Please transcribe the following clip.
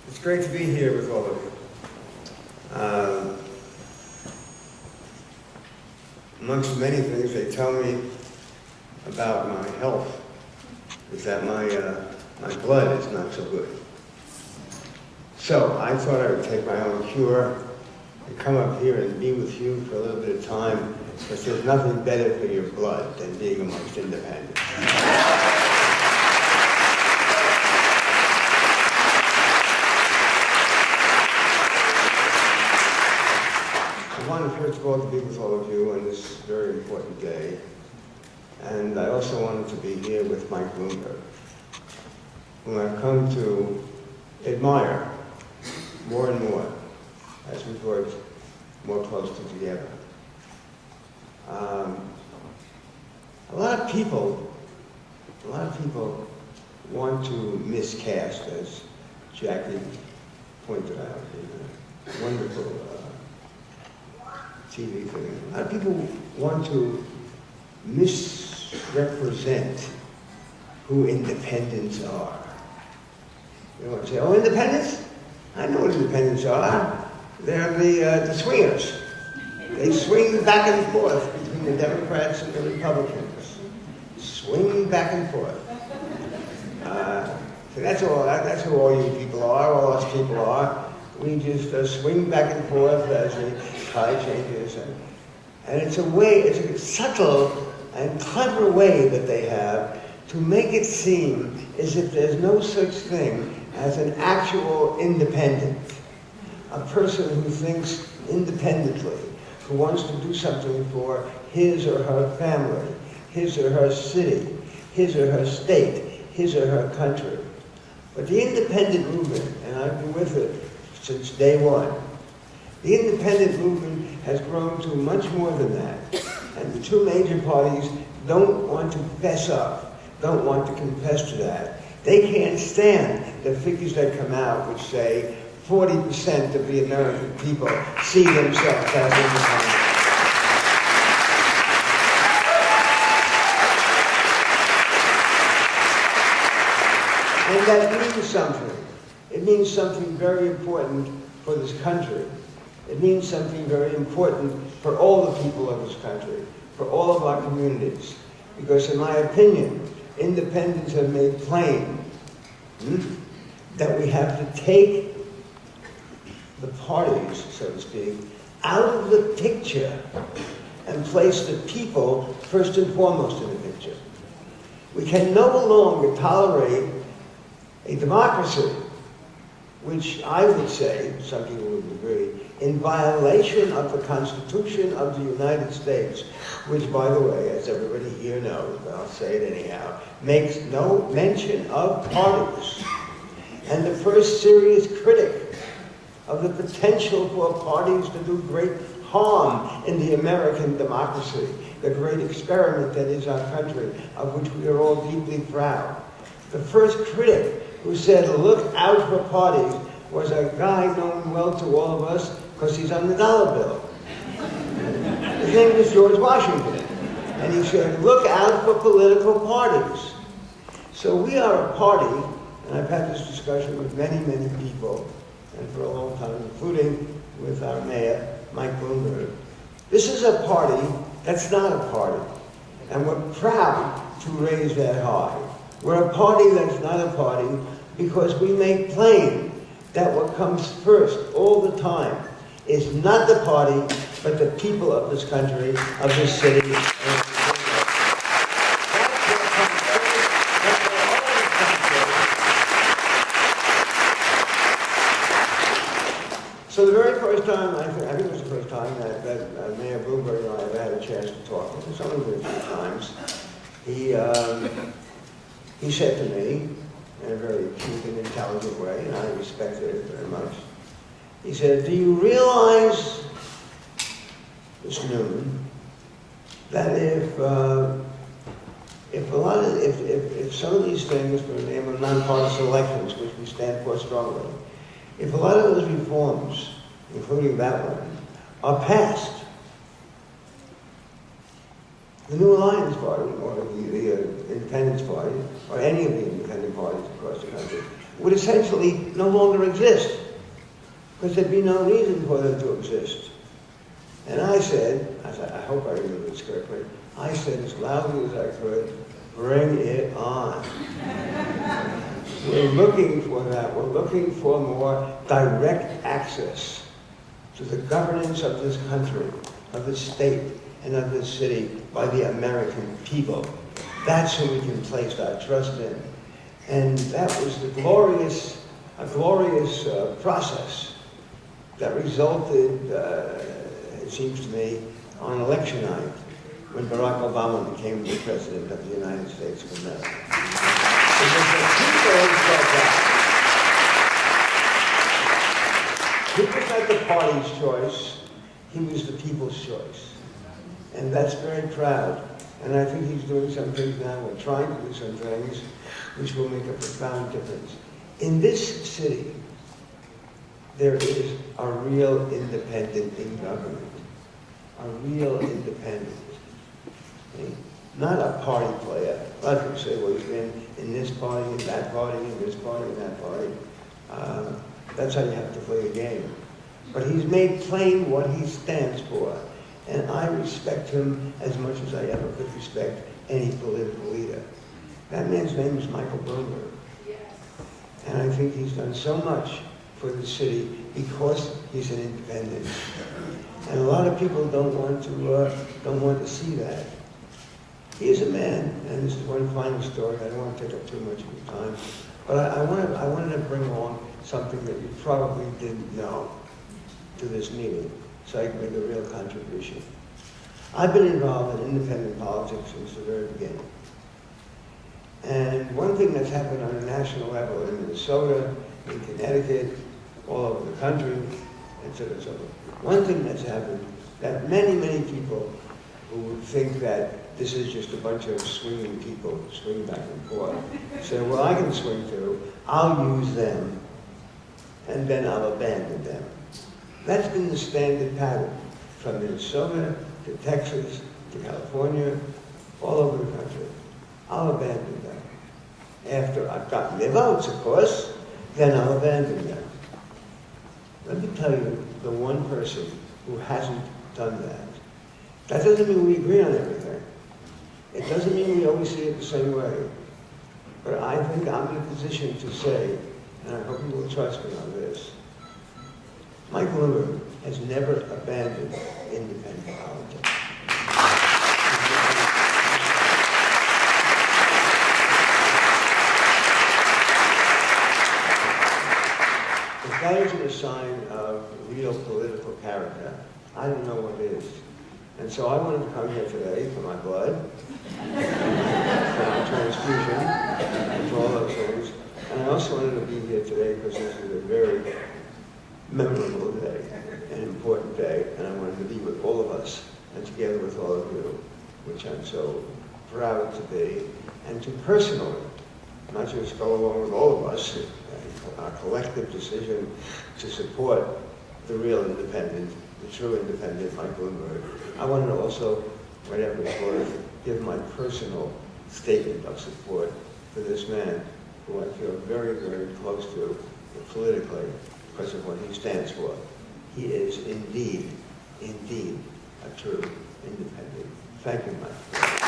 It's great to be here with all of you. Amongst many things they tell me about my health is that my blood is not so good. So I thought I would take my own cure and come up here and be with you for a little bit of time, because there's nothing better for your blood than being amongst independents. I wanted, first of all, to be with all of you on this very important day. And I also wanted to be here with Mike Bloomberg, whom I've come to admire more and more as we've worked more closely together. A lot of people want to miscast, as Jackie pointed out in a wonderful TV thing. A lot of people want to misrepresent who independents are. They want to say, oh, independents? I know what independents are. They're the swingers. They swing back and forth between the Democrats and the Republicans. Swing back and forth. So that's who all you people are, all us people are. We just swing back and forth as the tide changes. And it's a subtle and clever way that they have to make it seem as if there's no such thing as an actual independent. A person who thinks independently, who wants to do something for his or her family, his or her city, his or her state, his or her country. But the independent movement, and I've been with it since day one, the independent movement has grown to much more than that. And the two major parties don't want to fess up, don't want to confess to that. They can't stand the figures that come out which say 40% of the American people see themselves as independent. And that means something. It means something very important for this country. It means something very important for all the people of this country, for all of our communities. Because in my opinion, independents have made plain that we have to take the parties, so to speak, out of the picture and place the people first and foremost in the picture. We can no longer tolerate a democracy, which I would say, some people would agree, in violation of the Constitution of the United States, which, by the way, as everybody here knows, but I'll say it anyhow, makes no mention of parties. And the first serious critic of the potential for parties to do great harm in the American democracy, the great experiment that is our country, of which we are all deeply proud. The first critic who said, look out for parties, was a guy known well to all of us because he's on the dollar bill. His name was George Washington. And he said, look out for political parties. So we are a party, and I've had this discussion with many, many people, and for a long time, including with our mayor, Mike Bloomberg. This is a party that's not a party. And we're proud to raise that high. We're a party that's not a party because we make plain that what comes first all the time is not the party, but the people of this country, of this city. So the very first time, I think it was the first time that Mayor Bloomberg and I have had a chance to talk, it's only been a few times, he said to me, in a very cute and intelligent way, and I respected it very much. He said, do you realize, Mr. Newman, that if some of these things, for the name of nonpartisan elections, which we stand for strongly, if a lot of those reforms, including that one, are passed, the New Alliance Party, or the Independence Party, or any of the independent parties across the country, would essentially no longer exist, because there'd be no reason for them to exist. And I said, I hope I remember this correctly, I said as loudly as I could, bring it on. We're looking for that. We're looking for more direct access to the governance of this country, of this state, and of this city by the American people. That's who we can place our trust in. And that was a glorious process that resulted, it seems to me, on election night, when Barack Obama became the President of the United States of America. Because the people felt that. He was not the party's choice, he was the people's choice. And that's very proud. And I think he's doing some things now, or trying to do some things, which will make a profound difference. In this city, there is a real independent in government. A real independent. Okay? Not a party player. A lot of people say, well, he's been in this party, in that party, in this party, in that party. That's how you have to play the game. But he's made plain what he stands for. And I respect him as much as I ever could respect any political leader. That man's name is Michael Bloomberg. Yes. And I think he's done so much for the city because he's an independent. And a lot of people don't want to see that. He is a man, and this is one final story. I don't want to take up too much of your time, but I wanted to bring along something that you probably didn't know to this meeting, so I can make a real contribution. I've been involved in independent politics since the very beginning. And one thing that's happened on a national level in Minnesota, in Connecticut, all over the country, etc., etc. One thing that's happened that many, many people who would think that this is just a bunch of swinging people, swing back and forth, say, well, I can swing too, I'll use them, and then I'll abandon them. That's been the standard pattern from Minnesota to Texas to California, all over the country. I'll abandon them. After I've gotten their votes, of course, then I'll abandon them. Let me tell you, the one person who hasn't done that. That doesn't mean we agree on everything. It doesn't mean we always see it the same way. But I think I'm in a position to say, and I hope you will trust me on this, Mike Bloomberg has never abandoned independent politics. If that isn't a sign of real political character, I don't know what is. And so I wanted to come here today for my blood, for my transfusion, and for all those things. And I also wanted to be here today because this is a very memorable day, an important day, and I wanted to be with all of us and together with all of you, which I'm so proud to be, and to personally, not just go along with all of us, our collective decision to support the real independent, the true independent Mike Bloomberg. I wanted to also, whatever it's worth, give my personal statement of support for this man, who I feel very, very close to politically because of what he stands for. He is indeed, indeed a true independent. Thank you, Mike.